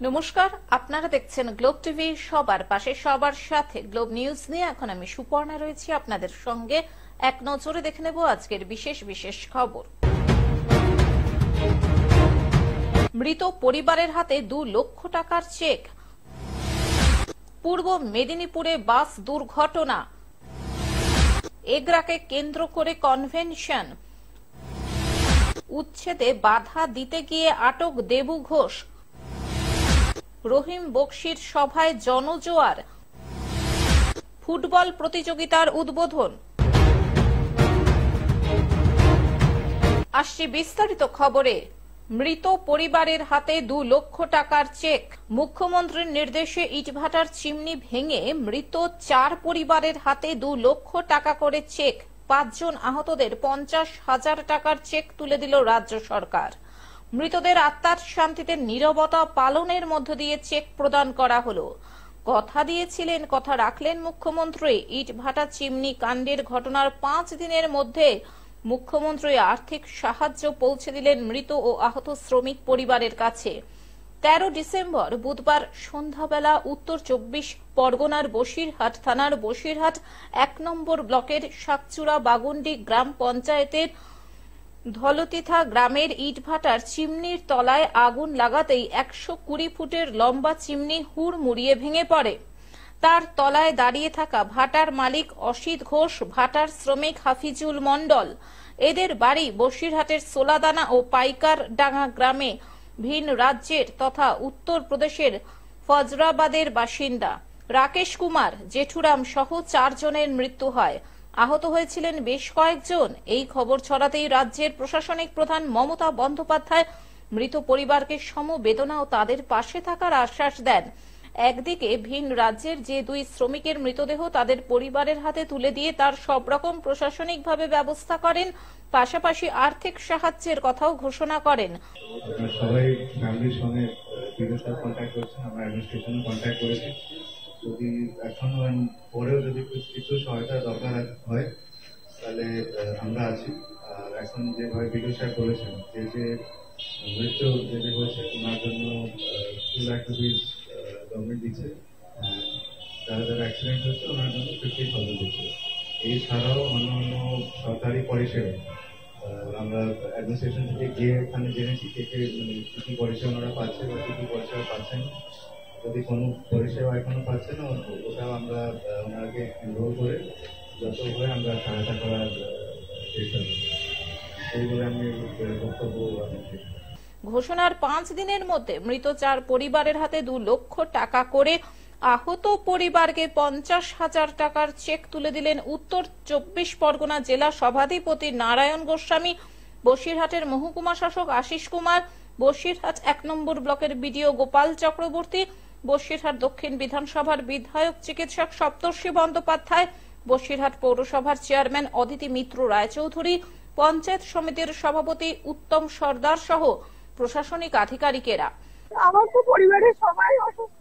নমস্কার, আপনারা দেখছেন গ্লোব টিভি, সবার পাশে সবার সাথে। গ্লোব নিউজ নিয়ে এখন আমি সুপর্ণা রয়েছি আপনাদের সঙ্গে। এক নজরে দেখে নেব আজকের বিশেষ বিশেষ খবর। মৃত পরিবারের হাতে 2 লক্ষ টাকার চেক। পূর্ব মেদিনীপুরে বাস দুর্ঘটনা, এগরাকে কেন্দ্র করে কনভেনশন। উচ্ছেদে বাধা দিতে গিয়ে আটক দেবু ঘোষ। রহিম বক্সির সভায় জনজোয়ার। ফুটবল প্রতিযোগিতার উদ্বোধন। আসছি বিস্তারিত খবরে। মৃত পরিবারের হাতে 2 লক্ষ টাকার চেক। মুখ্যমন্ত্রীর নির্দেশে ইটভাটার চিমনি ভেঙে মৃত 4 পরিবারের হাতে 2 লক্ষ টাকা করে চেক। 5 জন আহতদের 50,000 টাকার চেক তুলে দিল রাজ্য সরকার। মৃতদের আত্মার শান্তিতে নীরবতা পালনের মধ্য দিয়ে চেক প্রদান করা হলো। কথা দিয়েছিলেন, কথা রাখলেন মুখ্যমন্ত্রী। ইটভাটা চিমনি কাণ্ডের ঘটনার 5 দিনের মধ্যে মুখ্যমন্ত্রী আর্থিক সাহায্য পৌঁছে দিলেন মৃত ও আহত শ্রমিক পরিবারের কাছে। 13 ডিসেম্বর বুধবার সন্ধ্যাবেলা উত্তর 24 পরগনার বসিরহাট থানার বসিরহাট 1 নম্বর ব্লকের শাকচুরা বাগুন্ডি গ্রাম পঞ্চায়েতের ধলতিথা গ্রামের ইটভাটার চিমনির তলায় আগুন লাগাতেই 120 ফুটের লম্বা চিমনি হুড়মুড়িয়ে ভেঙে পড়ে। তার তলায় দাঁড়িয়ে থাকা ভাটার মালিক অসিত ঘোষ, ভাটার শ্রমিক হাফিজুল মণ্ডল। এদের বাড়ি বসিরহাটের সোলাদানা ও পাইকার ডাঙ্গা গ্রামে। ভিন রাজ্যের তথা উত্তর প্রদেশের ফজরাবাদের বাসিন্দা। রাকেশ কুমার, জেঠুরাম সহ 4 জনের মৃত্যু হয়। আহত হয়েছিলেন বেশ কয়েকজন। এই খবর ছড়াতেই রাজ্যের প্রশাসনিক প্রধান মমতা বন্দ্যোপাধ্যায় মৃত পরিবারকে সমবেদনা ও তাদের পাশে থাকার আশ্বাস দেন। একদিকে ভিন রাজ্যের যে 2 শ্রমিকের মৃতদেহ তাদের পরিবারের হাতে তুলে দিয়ে তার সব রকম প্রশাসনিকভাবে ব্যবস্থা করেন, পাশাপাশি আর্থিক সাহায্যের কথাও ঘোষণা করেন। সবাই ফ্যামিলির সঙ্গে কন্ট্যাক্ট করছেন, আমরা অ্যাডমিনিস্ট্রেশনে কন্ট্যাক্ট করেছি। যদি এখন পরেও যদি কিছু সহায়তা দরকার হয় তাহলে আমরা আছি। আর এখন যেভাবে বিডিও সাহেব বলেছেন যে মৃত্যু যেটা হয়েছে ওনার জন্য 2 লাখ রুপিস গভর্নমেন্ট দিচ্ছে। যারা যারা অ্যাক্সিডেন্ট হচ্ছে ওনার জন্য 50,000 দিচ্ছে। এছাড়াও অন্যান্য সরকারি পরিষেবা আমরা অ্যাডমিনিস্ট্রেশন থেকে গিয়ে এখানে জেনেছি কে কি কি পরিষেবা ওনারা পাচ্ছে বা কি কি পরিষেবা পাচ্ছেন। যদি কোনো পরিষেবা এখনো পাচ্ছে না ওটাও আমরা ওনাকে এনরোল করে যত করে আমরা সহায়তা করার চেষ্টা করি। সেইগুলো আমি বক্তব্য ঘোষণার 5 দিনের মধ্যে মৃত 4 পরিবারের হাতে 2 লক্ষ টাকা করে, আহত পরিবারকে 50,000 টাকার চেক তুলে দিলেন উত্তর 24 পরগনা জেলা সভাধিপতি নারায়ণ গোস্বামী, বসিরহাটের মহকুমা শাসক আশিস কুমার, বসিরহাট 1 নম্বর ব্লকের বিডিও গোপাল চক্রবর্তী, বসিরহাট দক্ষিণ বিধানসভার বিধায়ক চিকিৎসক সপ্তর্ষি বন্দ্যোপাধ্যায়, বসিরহাট পৌরসভার চেয়ারম্যান অদিতি মিত্র রায়চৌধুরী, পঞ্চায়েত সমিতির সভাপতি উত্তম সর্দার সহ প্রশাসনিক আধিকারিকেরা। আমার তো পরিবারের সবাই অসুস্থ,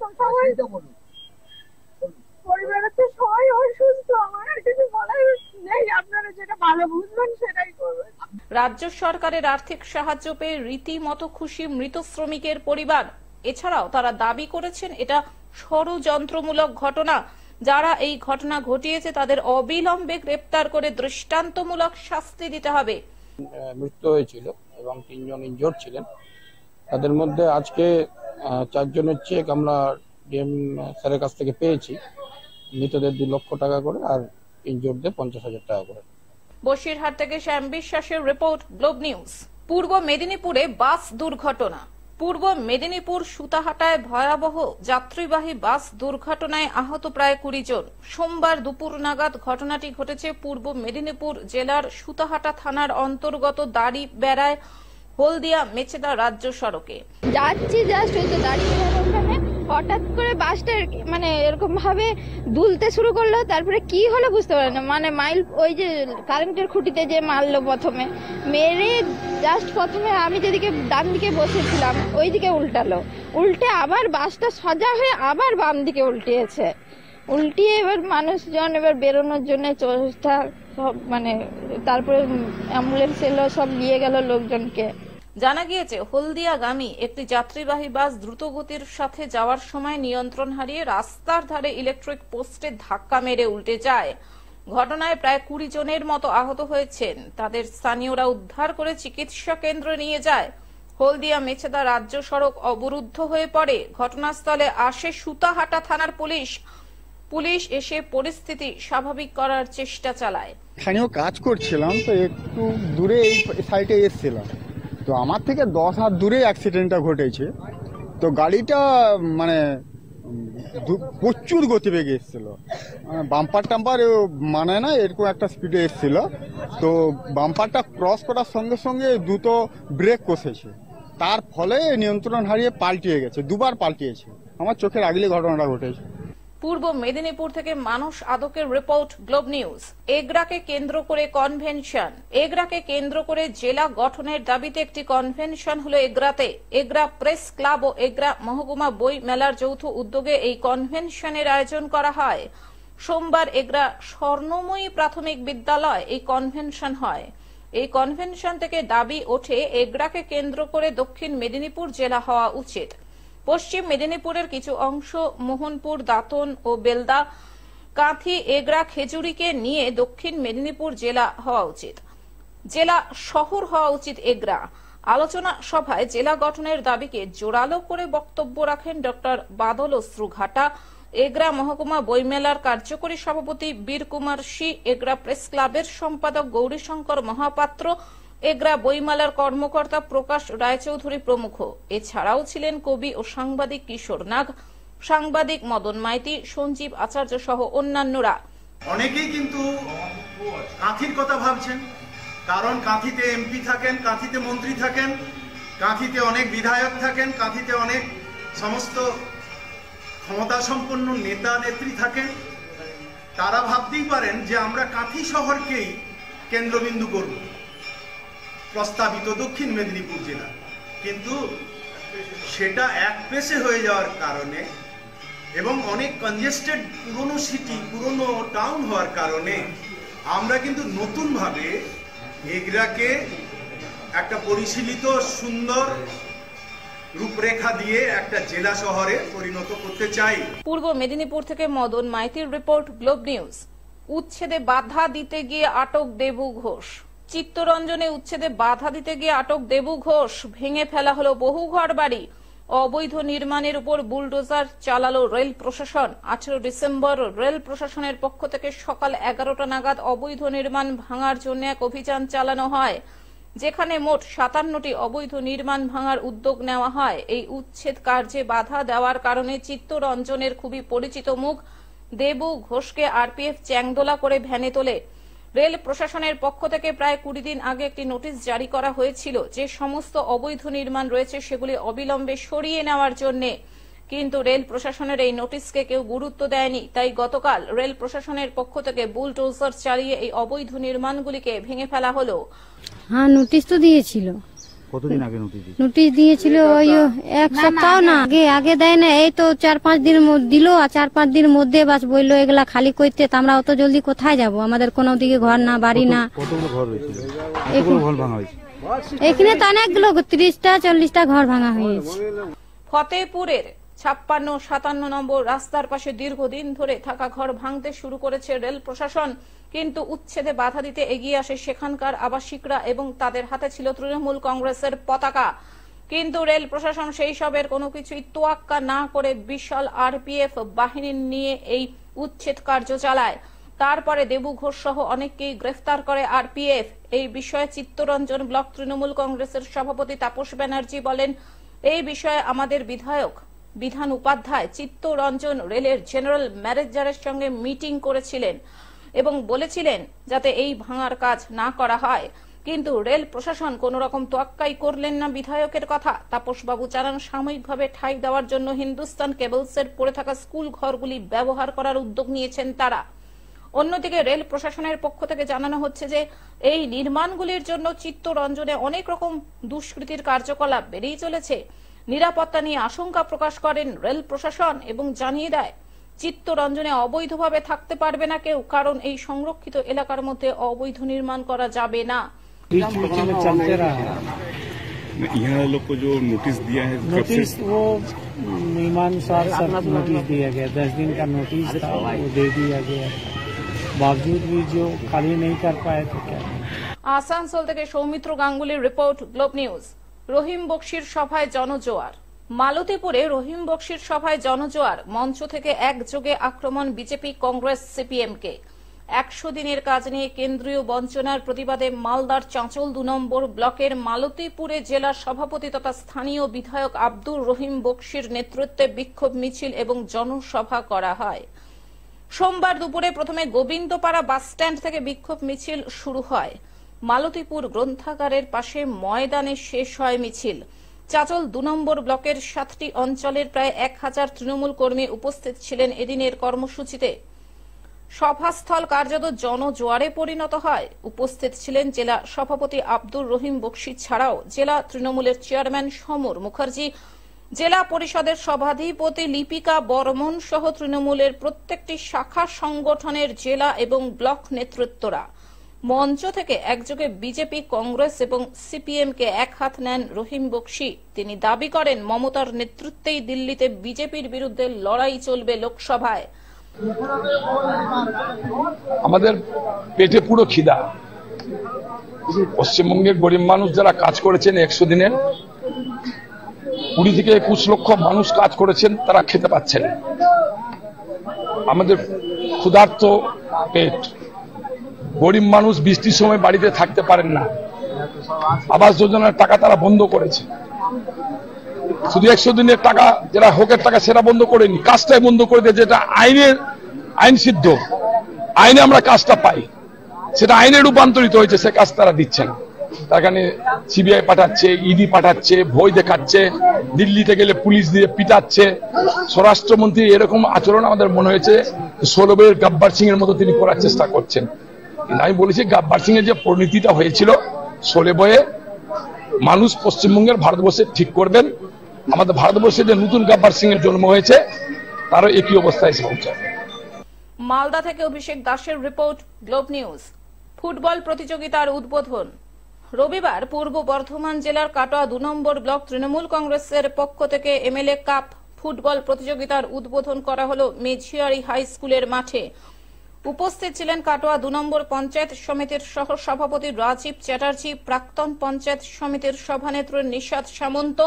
পরিবারের তো সবাই অসুস্থ। আমার আর কিছু বলার নেই, আপনারা যেটা ভালো বুঝবেন সেটাই করবেন। রাজ্য সরকারের আর্থিক সাহায্য পেয়ে রীতিমতো খুশি মৃত শ্রমিকের পরিবার। এছাড়াও তারা দাবি করেছেন এটা ষড়যন্ত্রমূলক ঘটনা। যারা এই ঘটনা ঘটিয়েছে তাদের অবিলম্বে গ্রেপ্তার করে দৃষ্টান্তমূলক শাস্তি দিতে হবে। মৃত্যু হয়েছিল এবং 3 জন ইনজোর্ড ছিলেন। তাদের মধ্যে আজকে 4 জনের চেক আমরা ডিএম স্যারের কাছ থেকে পেয়েছি। মৃতদের 2 লক্ষ টাকা করে আর ইনজোর্ডদের 50,000 টাকা করে। বসিরহাট থেকে শ্যাম বিশ্বাসের রিপোর্ট, গ্লোব নিউজ। পূর্ব মেদিনীপুরে বাস দুর্ঘটনা। পূর্ব মেদিনীপুর সুতাহাটায় ভয়াবহ যাত্রীবাহী বাস দুর্ঘটনায় আহত প্রায় 20 জন। সোমবার দুপুর নাগাদ ঘটনাটি ঘটেছে পূর্ব মেদিনীপুর জেলার সুতাহাটা থানার অন্তর্গত দাড়িবেড়ায় হলদিয়া মেচেদা রাজ্য সড়কে। যাচ্ছি জাস্ট ওই তো দাঁড়িয়ে ওখানে হঠাৎ করে বাসটা মানে এরকম ভাবে দুলতে শুরু করলো। তারপরে কি হলো বুঝতে পারি না, মানে মাইল ওই যে কারেন্টের খুঁটিতে যে মারলো প্রথমে, মেরে জাস্ট প্রথমে আমি যেদিকে ডান দিকে বসেছিলাম ওই দিকে উল্টালো, উল্টে আবার বাসটা সোজা হয়ে আবার বাম দিকে উল্টিয়েছে। উল্টিয়ে এবার মানুষজন এবার বেরোনোর জন্য চেষ্টা সব, মানে তারপরে অ্যাম্বুলেন্স এলো, সব নিয়ে গেল লোকজনকে। জানা গিয়েছে, হলদিয়াগামী একটি যাত্রীবাহী বাস দ্রুতগতির সাথে যাওয়ার সময় নিয়ন্ত্রণ হারিয়ে রাস্তার ধারে ইলেকট্রিক পোস্টে ধাক্কা মেরে উল্টে যায়। ঘটনায় প্রায় 20 জনের মতো আহত হয়েছেন। তাদের স্থানীয়রা উদ্ধার করে চিকিৎসা কেন্দ্রে নিয়ে যায়। হলদিয়া মেছেদা রাজ্য সড়ক অবরুদ্ধ হয়ে পড়ে। ঘটনাস্থলে আসে সুতাহাটা থানার পুলিশ এসে পরিস্থিতি স্বাভাবিক করার চেষ্টা চালায়। এখানেও কাজ করছিলাম, তো একটু দূরে এই সাইডে এসেছিলাম, তো আমার থেকে 10 হাত দূরে অ্যাক্সিডেন্টটা ঘটেছে। তো গাড়িটা মানে প্রচুর গতিবেগে এসেছিল, বাম্পার টাম্পার মানে না এরকম একটা স্পিডে এসেছিল। তো বাম্পারটা ক্রস করার সঙ্গে সঙ্গে দ্রুত ব্রেক কষেছে, তার ফলে নিয়ন্ত্রণ হারিয়ে পাল্টিয়ে গেছে, দুবার পাল্টিয়েছে। আমার চোখের আগলে ঘটনাটা ঘটেছে। পূর্ব মেদিনীপুর থেকে মানস আদকের রিপোর্ট, গ্লোব নিউজ। এগরাকে কেন্দ্র করে কনভেনশন। এগরাকে কেন্দ্র করে জেলা গঠনের দাবিতে একটি কনভেনশন হলো এগরাতে। এগরা প্রেস ক্লাব ও এগরা মহকুমা বই মেলার যৌথ উদ্যোগে এই কনভেনশনের আয়োজন করা হয়। সোমবার এগরা স্বর্ণময়ী প্রাথমিক বিদ্যালয় এই কনভেনশন হয়। এই কনভেনশন থেকে দাবি ওঠে, এগরাকে কেন্দ্র করে দক্ষিণ মেদিনীপুর জেলা হওয়া উচিত। পশ্চিম মেদিনীপুরের কিছু অংশ, মোহনপুর, দাঁতন ও বেলদা, কাঁথি, এগরা, খেজুরিকে নিয়ে দক্ষিণ মেদিনীপুর জেলা হওয়া উচিত। জেলা শহর হওয়া উচিত এগরা। আলোচনা সভায় জেলা গঠনের দাবিকে জোরালো করে বক্তব্য রাখেন ডক্টর বাদল অশ্রুঘাটা, এগরা মহকুমা বইমেলার কার্যকরী সভাপতি বীর কুমার সি, এগরা প্রেস ক্লাবের সম্পাদক গৌরীশঙ্কর মহাপাত্র, এগরা বইমেলার কর্মকর্তা প্রকাশ রায়চৌধুরী প্রমুখ। এছাড়াও ছিলেন কবি ও সাংবাদিক কিশোর নাগ, সাংবাদিক মদন মাইতি, সঞ্জীব আচার্য সহ অন্যান্যরা। অনেকেই কিন্তু কাঁথির কথা ভাবছেন, কারণ কাঁথিতে এমপি থাকেন, কাঁথিতে মন্ত্রী থাকেন, কাঁথিতে অনেক বিধায়ক থাকেন, কাঁথিতে অনেক সমস্ত ক্ষমতা সম্পন্ন নেতা নেত্রী থাকেন। তারা ভাবতেই পারেন যে আমরা কাঁথি শহরকেই কেন্দ্রবিন্দু করব প্রস্তাবিত দক্ষিণ মেদিনীপুর জেলা, কিন্তু সেটা এক পেশে হয়ে যাওয়ার কারণে এবং অনেক কনজেস্টেড পুরনো সিটি, পুরনো টাউন হওয়ার কারণে আমরা কিন্তু নতুনভাবে এগরাকে একটা পরিশীলিত সুন্দর রূপরেখা দিয়ে একটা জেলা শহরে পরিণত করতে চাই। পূর্ব মেদিনীপুর থেকে মদন মাইতির রিপোর্ট, গ্লোব নিউজ। উচ্ছেদে বাধা দিতে গিয়ে আটক দেবু ঘোষ। চিত্তরঞ্জনে উচ্ছেদে বাধা দিতে গিয়ে আটক দেবু ঘোষ। ভেঙে ফেলা হলো বহু ঘর বাড়ি। অবৈধ নির্মাণের উপর বুলডোজার চালালো রেল প্রশাসন। 18 ডিসেম্বর রেল প্রশাসনের পক্ষ থেকে সকাল 11টা নাগাদ অবৈধ নির্মাণ ভাঙার জন্য এক অভিযান চালানো হয়, যেখানে মোট 57টি অবৈধ নির্মাণ ভাঙার উদ্যোগ নেওয়া হয়। এই উচ্ছেদ কার্যে বাধা দেওয়ার কারণে চিত্তরঞ্জনের খুবই পরিচিত মুখ দেবু ঘোষকে আরপিএফ চ্যাংদোলা করে ভ্যানে তোলে। রেল প্রশাসনের পক্ষ থেকে প্রায় 20 দিন আগে একটি নোটিশ জারি করা হয়েছিল, যে সমস্ত অবৈধ নির্মাণ রয়েছে সেগুলি অবিলম্বে সরিয়ে নেওয়ার জন্য। কিন্তু রেল প্রশাসনের এই নোটিশকে কেউ গুরুত্ব দেয়নি। তাই গতকাল রেল প্রশাসনের পক্ষ থেকে বুলডোজার চালিয়ে এই অবৈধ নির্মাণগুলিকে ভেঙে ফেলা হলো। হ্যাঁ, নোটিশ তো দিয়েছিল। কতদিন আগে নোটিশ দিয়েছিল? ওই এক সপ্তাহ না আগে দেয় না, এই তো 4-5 দিন দিল, আর 4-5 দিনের মধ্যে বাস বললো এগুলা খালি করতে। আমরা অত জলদি কোথায় যাব? আমাদের কোনো দিকে ঘর না, বাড়ি না। কতগুলো ঘর হয়েছিল? কতগুলো ঘর ভাঙা হয়েছে? এখানে তো অনেকগুলো 30টা 40টা ঘর ভাঙা হয়েছে। ফতেপুরের 56-57 নম্বর রাস্তার পাশে দীর্ঘদিন ধরে থাকা ঘর ভাঙতে শুরু করেছে রেল প্রশাসন, কিন্তু উচ্ছেদে বাধা দিতে এগিয়ে আসে সেখানকার আবাসিকরা এবং তাদের হাতে ছিল তৃণমূল কংগ্রেসের পতাকা। কিন্তু রেল প্রশাসন সেই সবের কোনো কিছুই তোয়াক্কা না করে বিশাল আরপিএফ বাহিনী নিয়ে এই উচ্ছেদ কার্য চালায়। তারপরে দেবু ঘোষ সহ অনেককেই গ্রেফতার করে আরপিএফ। এই বিষয়ে চিত্তরঞ্জন ব্লক তৃণমূল কংগ্রেসের সভাপতি তাপস ব্যানার্জি বলেন, এই বিষয়ে আমাদের বিধান উপাধ্যায় চিত্তরঞ্জন রেলের জেনারেল ম্যানেজারের সঙ্গে মিটিং করেছিলেন এবং বলেছিলেন যাতে এই ভাঙার কাজ না করা হয়, কিন্তু রেল প্রশাসন কোন রকম তোয়াক্কাই করলেন না বিধায়কের কথা। তাপসবাবু জানান, সাময়িকভাবে ঠাঁই দেওয়ার জন্য হিন্দুস্তান কেবলসের পড়ে থাকা স্কুল ঘরগুলি ব্যবহার করার উদ্যোগ নিয়েছেন তারা। অন্যদিকে রেল প্রশাসনের পক্ষ থেকে জানানো হচ্ছে যে এই নির্মাণগুলির জন্য চিত্তরঞ্জনে অনেক রকম দুষ্কৃতির কার্যকলাপ বেড়েই চলেছে। নিরাপত্তা নিয়ে আশঙ্কা প্রকাশ করেন রেল প্রশাসন এবং জানিয়ে দেয় চিত্তরঞ্জনে অবৈধভাবে থাকতে পারবে না কেউ, কারণ এই সংরক্ষিত এলাকার মধ্যে অবৈধ নির্মাণ করা যাবে না। यहाँ लोग को जो नोटिस दिया है, नोटिस वो मीमांसार सब नोटिस दिया गया, 10 दिन का नोटिस था, वो दे दिया गया। बावजूद भी जो खाली नहीं कर पाए तो क्या। আসানসোল থেকে সৌমিত্র গাঙ্গুলির রিপোর্ট, গ্লোব নিউজ। রহিম বক্সির সভায় জনজোয়ার। মালতীপুরে রহিম বক্সির সভায় জনজোয়ার। মঞ্চ থেকে একযোগে আক্রমণ বিজেপি, কংগ্রেস, সিপিএমকে। 100 দিনের কাজ নিয়ে কেন্দ্রীয় বঞ্চনার প্রতিবাদে মালদার চাঁচল 2 নম্বর ব্লকের মালতীপুরে জেলা সভাপতি তথা স্থানীয় বিধায়ক আব্দুর রহিম বক্সির নেতৃত্বে বিক্ষোভ মিছিল এবং জনসভা করা হয়। সোমবার দুপুরে প্রথমে গোবিন্দপাড়া বাস স্ট্যান্ড থেকে বিক্ষোভ মিছিল শুরু হয়। মালতীপুর গ্রন্থাগারের পাশে ময়দানে শেষ হয় মিছিল। চাঁচল 2 নম্বর ব্লকের 7টি অঞ্চলের প্রায় 1000 তৃণমূল কর্মী উপস্থিত ছিলেন এদিনের কর্মসূচিতে। সভাস্থল কার্যত জনজোয়ারে পরিণত হয়। উপস্থিত ছিলেন জেলা সভাপতি আব্দুর রহিম বক্সি ছাড়াও জেলা তৃণমূলের চেয়ারম্যান সমর মুখার্জি, জেলা পরিষদের সভাধিপতি লিপিকা বর্মন সহ তৃণমূলের প্রত্যেকটি শাখা সংগঠনের জেলা এবং ব্লক নেতৃত্বরা। মঞ্চ থেকে একযোগে বিজেপি, কংগ্রেস এবং সিপিএমকে এক হাত নেন রহিম বক্সি। তিনি দাবি করেন মমতার নেতৃত্বেই দিল্লিতে বিজেপির বিরুদ্ধে লড়াই চলবে লোকসভায়। আমাদের পেটে পুরো খিদা। পশ্চিমবঙ্গের গরিব মানুষ যারা কাজ করেছেন 100 দিনের, 20 থেকে 21 লক্ষ মানুষ কাজ করেছেন, তারা খেতে পাচ্ছেন। আমাদের ক্ষুধার্ত পেট। গরিব মানুষ বৃষ্টির সময় বাড়িতে থাকতে পারেন না। আবাস যোজনার টাকা তারা বন্ধ করেছে। শুধু 100 দিনের টাকা, যেটা হকের টাকা, সেটা বন্ধ করেনি, কাজটাই বন্ধ করে দিয়ে, যেটা আইন সিদ্ধ, আইনে আমরা কাজটা পাই, সেটা আইনে রূপান্তরিত হয়েছে, সে কাজ তারা দিচ্ছেন। তার কারণে সিবিআই পাঠাচ্ছে, ইডি পাঠাচ্ছে, ভয় দেখাচ্ছে, দিল্লিতে গেলে পুলিশ দিয়ে পিটাচ্ছে। স্বরাষ্ট্রমন্ত্রী এরকম আচরণ আমাদের মনে হয়েছে 16 বইয়ের গব্বর সিং এর মতো তিনি করার চেষ্টা করছেন। কিন্তু আমি বলেছি, গব্বর সিং এর যে পরিণতিটা হয়েছিল 16 বইয়ে, মানুষ পশ্চিমবঙ্গের, ভারতবর্ষে ঠিক করবেন। আমাদের ভারতবর্ষে যে নতুন গব্বর সিং এর জন্ম হয়েছে, তারও একই অবস্থায় এসে পৌঁছাবে। মালদা থেকে অভিষেক দাসের রিপোর্ট, গ্লোব নিউজ। ফুটবল প্রতিযোগিতার উদ্বোধন। রবিবার পূর্ব বর্ধমান জেলার কাটোয়া 2 নম্বর ব্লক তৃণমূল কংগ্রেসের পক্ষ থেকে এমএলএ কাপ ফুটবল প্রতিযোগিতার উদ্বোধন করা হল মেঝিয়ারি হাই স্কুলের মাঠে। উপস্থিত ছিলেন কাটোয়া 2 নম্বর পঞ্চায়েত সমিতির সহ সভাপতি রাজীব চ্যাটার্জি, প্রাক্তন পঞ্চায়েত সমিতির সভানেত্রী নিশাদ সামন্ত,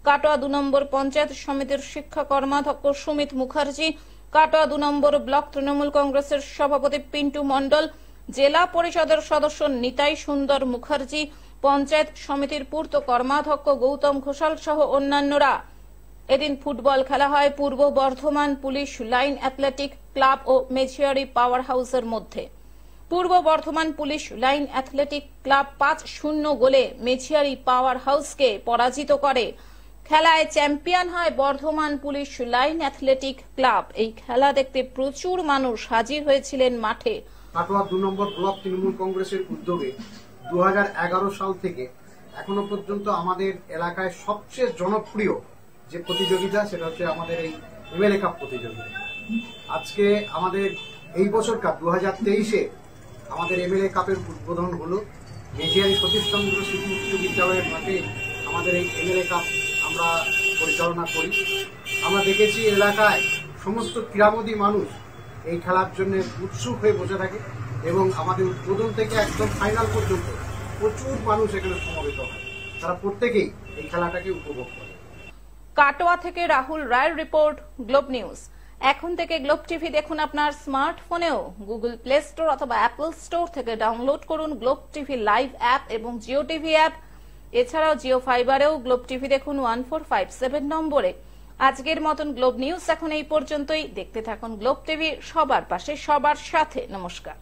কাটোয়া 2 নম্বর পঞ্চায়েত সমিতির শিক্ষা কর্মাধ্যক্ষ সুমিত মুখার্জি, কাটোয়া 2 নম্বর ব্লক তৃণমূল কংগ্রেসের সভাপতি পিন্টু মণ্ডল, জেলা পরিষদের সদস্য নিতাই সুন্দর মুখার্জি, পঞ্চায়েত সমিতির পূর্ত কর্মাধ্যক্ষ গৌতম ঘোষাল সহ অন্যান্যরা। এদিন ফুটবল খেলা হয় Purba Bardhaman police line athletic club ও মেঝিয়ারি পাওয়ার হাউসের মধ্যে। Purba Bardhaman police line athletic club 5-0 গোলে মেঝিয়ারি পাওয়ার হাউসকে পরাজিত করে। খেলায় চ্যাম্পিয়ন হয় Bardhaman police line athletic club. এই খেলা দেখতে প্রচুর মানুষ হাজির হয়েছিলেন মাঠে। কাটোয়া 2 নম্বর ব্লক তৃণমূল কংগ্রেসের উদ্যোগে 2011 সাল থেকে এখনো পর্যন্ত আমাদের এলাকায় সবচেয়ে জনপ্রিয় যে প্রতিযোগিতা, সেটা হচ্ছে আমাদের এই এমএলএ কাপ প্রতিযোগিতা। আজকে আমাদের এই বছরকার 2023-এ আমাদের এমএলএ কাপের উদ্বোধন হলো মেঝিয়ারি সতীশচন্দ্র শিশু উচ্চ বিদ্যালয়ের মাঠে। আমাদের এই এমএলএ কাপ আমরা পরিচালনা করি। আমরা দেখেছি এলাকায় সমস্ত ক্রীড়ামোদী মানুষ এই খেলার জন্য উৎসুক হয়ে বসে থাকে এবং আমাদের উদ্বোধন থেকে একদম ফাইনাল পর্যন্ত প্রচুর মানুষ এখানে সমবেত হয়। তারা প্রত্যেকেই এই খেলাটাকে উপভোগ করে। কাটোয়া থেকে রাহুল রায়ের রিপোর্ট, গ্লোব নিউজ। এখন থেকে গ্লোব টিভি দেখুন আপনার স্মার্টফোনেও। গুগল প্লে স্টোর অথবা অ্যাপল স্টোর থেকে ডাউনলোড করুন গ্লোব টিভি লাইভ অ্যাপ এবং জিও টিভি অ্যাপ। এছাড়াও জিও ফাইবারেও গ্লোব টিভি দেখুন 1457 নম্বরে। আজকের মতন গ্লোব নিউজ এখন এই পর্যন্তই। দেখতে থাকুন গ্লোব টিভি, সবার পাশে সবার সাথে। নমস্কার।